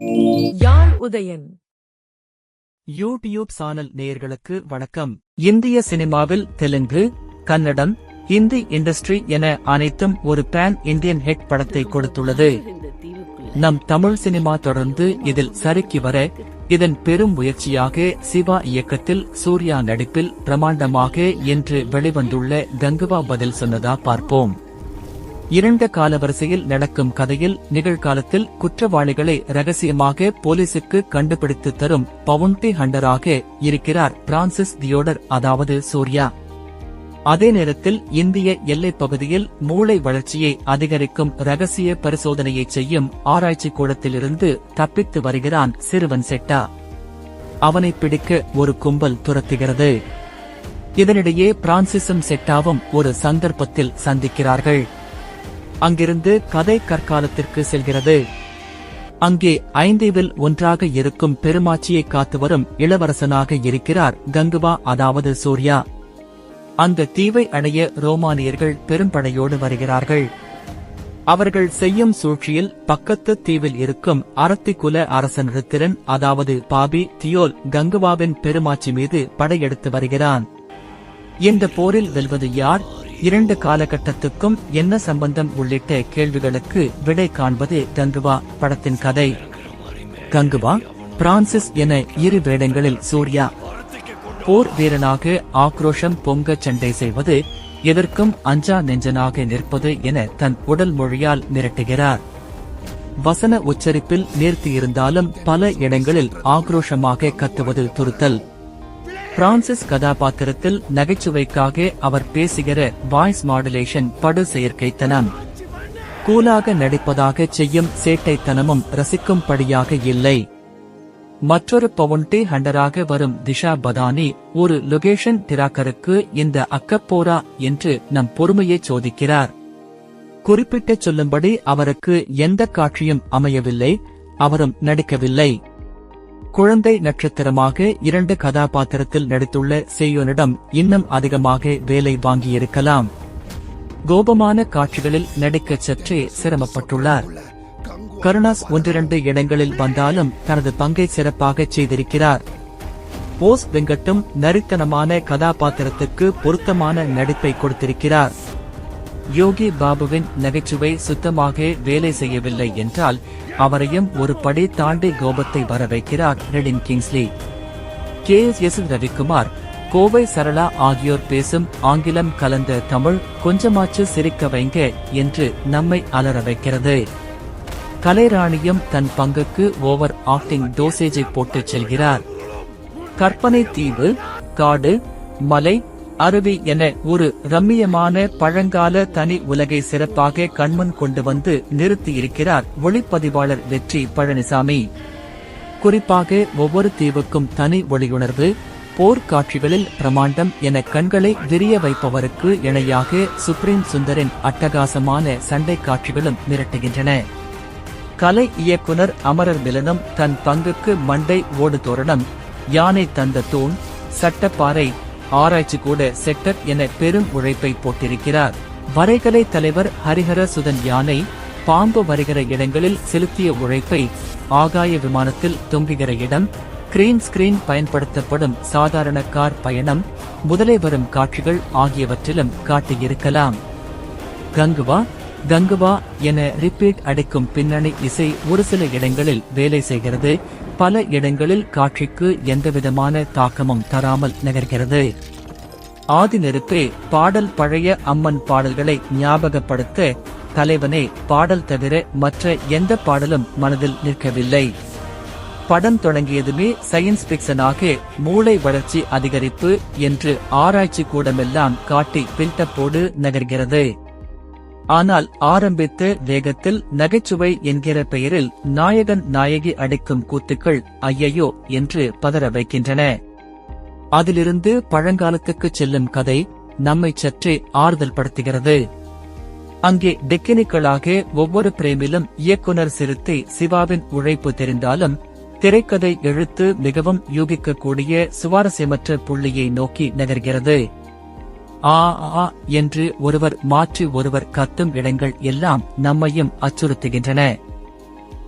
யாழ் Udayan YouTube channel நேயர்களுக்கு வணக்கம். இந்திய சினிமாவில் தெலுங்கு, கன்னடம், ஹிந்தி இண்டஸ்ட்ரி என அனைத்தும் ஒரு பேன் இந்தியன் ஹிட் படத்தை கொடுத்துள்ளது. நம் தமிழ் சினிமா தொடர்ந்து இதில் சறுக்கி வர, இதன் பெரும் முயற்சியாக சிவா இயக்கத்தில் சூர்யா நடிப்பில் பிரமாண்டமாக என்று வெளிவந்துள்ள கங்குவா பதில் சொன்னதா பார்ப்போம். இரண்ட காலவரிசையில் நடக்கும் கதையில் நிகழ்காலத்தில் குற்றவாளிகளை ரகசியமாக போலீசுக்கு கண்டுபிடித்து தரும் பவுண்டி ஹண்டராக இருக்கிறார் பிரான்சிஸ் தியோடர், அதாவது சூர்யா. அதே நேரத்தில் இந்திய எல்லைப் பகுதியில் மூளை வளர்ச்சியை அதிகரிக்கும் ரகசிய பரிசோதனையை செய்யும் ஆராய்ச்சி கூடத்திலிருந்து தப்பித்து வருகிறான் சிறுவன் செட்டா. அவனை பிடிக்க ஒரு கும்பல் துரத்துகிறது. இதனிடையே பிரான்சிஸும் செட்டாவும் ஒரு சந்தர்ப்பத்தில் சந்திக்கிறார்கள். அங்கிருந்து கதை கற்காலத்திற்கு செல்கிறது. அங்கே ஐந்தீவில் ஒன்றாக இருக்கும் பெருமாட்சியை காத்து வரும் இளவரசனாக இருக்கிறார் கங்குவா, அதாவது சூர்யா. அந்த தீவை அடைய ரோமானியர்கள் பெரும்படையோடு வருகிறார்கள். அவர்கள் செய்யும் சூழ்ச்சியில் பக்கத்து தீவில் இருக்கும் அரத்திக்குல அரசன் ரித்திரன், அதாவது பாபி தியோல், கங்குவாவின் பெருமாட்சி மீது படையெடுத்து வருகிறான். இந்த போரில் வெல்வது யார், இரண்டு காலகட்டத்துக்கும் என்ன சம்பந்தம் உள்ளிட்ட கேள்விகளுக்கு விடை காண்பது கங்குவா படத்தின் கதை. கங்குவா, பிரான்சிஸ் என இரு வேடங்களில் சூர்யா. போர் வீரனாக ஆக்ரோஷம் பொங்க சண்டை செய்வது, எதற்கும் அஞ்சா நெஞ்சனாக நிற்பது என தன் உடல் மொழியால் மிரட்டுகிறார். வசன உச்சரிப்பில் நேர்த்தியிருந்தாலும் பல இடங்களில் ஆக்ரோஷமாக கத்துவது துருத்தல். பிரான்சிஸ் கதாபாத்திரத்தில் நகைச்சுவைக்காக அவர் பேசுகிற வாய்ஸ் மாடுலேஷன் படு செயற்கைத்தனம். கூலாக நடிப்பதாக செய்யும் சேட்டைத்தனமும் ரசிக்கும்படியாக இல்லை. மற்றொரு பவுண்டி ஹண்டராக வரும் திஷா பதானி ஒரு லொகேஷன் திராக்கருக்கு இந்த அக்கப்போரா என்று நம் பொறுமையை சோதிக்கிறார். குறிப்பிட்டு சொல்லும்படி அவருக்கு எந்த காட்சியும் அமையவில்லை, அவரும் நடிக்கவில்லை. குழந்தை நட்சத்திரமாக இரண்டு கதாபாத்திரத்தில் நடித்துள்ள சேயோனிடம் இன்னும் அதிகமாக வேலை வாங்கியிருக்கலாம். கோபமான காட்சிகளில் நடிக்க சற்றே சிரமப்பட்டுள்ளார். கருணாஸ் ஒன்றிரண்டு இடங்களில் வந்தாலும் தனது பங்கை சிறப்பாக செய்திருக்கிறார். போஸ் வெங்கட்டும் நரித்தனமான கதாபாத்திரத்துக்கு பொருத்தமான நடிப்பை கொடுத்திருக்கிறார். யோகி பாபுவின் நகைச்சுவை சுத்தமாக வேலை செய்யவில்லை என்றால் அவரையும் ஒரு படி தாண்டி கோபத்தை வர வைக்கிறார் ரெடின் கிங்ஸ்லி. KS ரவிக்குமார், கோவை சரளா ஆகியோர் பேசும் ஆங்கிலம் கலந்த தமிழ் கொஞ்சமாச்சு சிரிக்க வைங்க என்று நம்மை அலற வைக்கிறது. கலைராணியும் தன் பங்குக்கு ஓவர் ஆக்டிங் டோசேஜை போட்டு செல்கிறார். கற்பனை தீவு, காடு, மலை, அருவி என ஒரு ரம்மியமான பழங்கால தனி உலகை சிறப்பாக கண்முன் கொண்டு வந்து நிறுத்தியிருக்கிறார் ஒளிப்பதிவாளர் வெற்றி பழனிசாமி. குறிப்பாக ஒவ்வொரு தீவுக்கும் தனி ஒளியுணர்வு, போர்க்காட்சிகளில் பிரமாண்டம் என கண்களை விரிய வைப்பவருக்கு இணையாக சுப்ரீம் சுந்தரின் அட்டகாசமான சண்டை காட்சிகளும் மிரட்டுகின்றன. கலை இயக்குனர் அமரர் மிலனும் தன் பங்குக்கு மண்டை ஓடு தோரணம், யானை தந்த தூண், சட்டப்பாறை, ஆராய்ச்சி கூட செட்டர் என பெரும் உழைப்பை போட்டிருக்கிறார். வரைகலை தலைவர் ஹரிஹர சுதன் யானை, பாம்பு வருகிற இடங்களில் செலுத்திய உழைப்பை, ஆகாய விமானத்தில் தொங்குகிற இடம், கிரீன் ஸ்கிரீன் பயன்படுத்தப்படும் சாதாரண கார் பயணம் முதலே வரும் காட்சிகள் ஆகியவற்றிலும் காட்டியிருக்கலாம். கங்குவா கங்குவா என ரிப்பீட் அடிக்கும் பின்னணி இசை ஒரு சில இடங்களில் வேலை செய்கிறது. பல இடங்களில் காட்சிக்கு எந்தவிதமான தாக்கமும் தராமல் நகர்கிறது. ஆதி நெருப்பே பாடல் பழைய அம்மன் பாடல்களை ஞாபகப்படுத்த, தலைவனே பாடல் தவிர மற்ற எந்த பாடலும் மனதில் நிற்கவில்லை. படம் தொடங்கியதுமே சயின்ஸ் பிக்சனாக மூளை வளர்ச்சி அதிகரிப்பு என்று ஆராய்ச்சி கூடமெல்லாம் காட்டி பில்டப்போடு நகர்கிறது. ஆனால் ஆரம்பித்த வேகத்தில் நகைச்சுவை என்கிற பெயரில் நாயகன் நாயகி அடிக்கும் கூத்துக்கள் ஐயையோ என்று பதற வைக்கின்றன. அதிலிருந்து பழங்காலத்துக்கு செல்லும் கதை நம்மை சற்றே ஆறுதல் படுத்துகிறது. அங்கே டெக்கினிக்கலாக ஒவ்வொரு பிரேமிலும் இயக்குனர் சிறுத்தை சிவாவின் உழைப்பு தெரிந்தாலும் திரைக்கதை எழுத்து மிகவும் யூகிக்கக்கூடிய சுவாரஸ்யமற்ற புள்ளியை நோக்கி நகர்கிறது. ஆ ஆ என்று ஒருவர் மாற்றி ஒருவர் கத்தும் இடங்கள் எல்லாம் நம்மையும் அச்சுறுத்துகின்றன.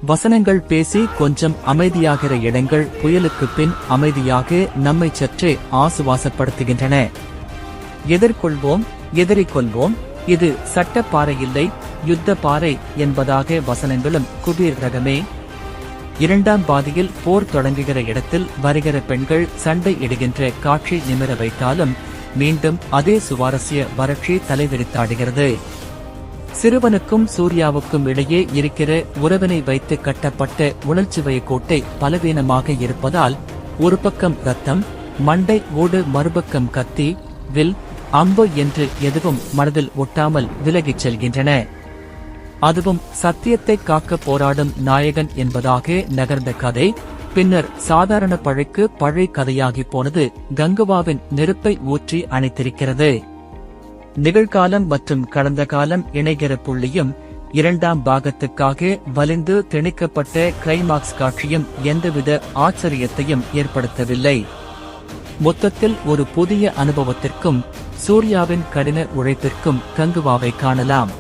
வசனங்கள் பேசி கொஞ்சம் அமைதியாகிற இடங்கள் புயலுக்கு பின் அமைதியாக நம்மை சற்றே ஆசுவாசப்படுத்துகின்றன. எதிர்கொள்வோம், எதிரிக்கொள்வோம், இது சட்டப்பாறை இல்லை, யுத்த பாறை என்பதாக வசனங்களும் குபீர் ரகமே. இரண்டாம் பாதியில் போர் தொடங்குகிற இடத்தில் வருகிற பெண்கள் சண்டை இடுகின்ற காட்சி நிமிர வைத்தாலும் மீண்டும் அதே சுவாரஸ்ய வறட்சி தலைவிரித்தாடுகிறது. சிறுவனுக்கும் சூர்யாவுக்கும் இடையே இருக்கிற உறவினை வைத்து கட்டப்பட்ட உணர்ச்சிவய கோட்டை பலவீனமாக இருப்பதால் ஒரு பக்கம் ரத்தம், மண்டை ஓடு, மறுபக்கம் கத்தி, வில், அம்பு என்று எதுவும் மனதில் ஒட்டாமல் விலகிச் செல்கின்றன. அதுவும் சத்தியத்தை காக்க போராடும் நாயகன் என்பதாக நகர்ந்த கதை பின்னர் சாதாரண பழைக்கு பழை கதையாகி போனது கங்குவாவின் நெருப்பை ஊற்றி அணைத்திருக்கிறது. நிகழ்காலம் மற்றும் கடந்த காலம் இணைகிற புள்ளியும் இரண்டாம் பாகத்துக்காக வலிந்து திணிக்கப்பட்ட கிளைமாக்ஸ் காட்சியும் எந்தவித ஆச்சரியத்தையும் ஏற்படுத்தவில்லை. மொத்தத்தில் ஒரு புதிய அனுபவத்திற்கும் சூர்யாவின் கடின உழைப்பிற்கும் கங்குவாவை காணலாம்.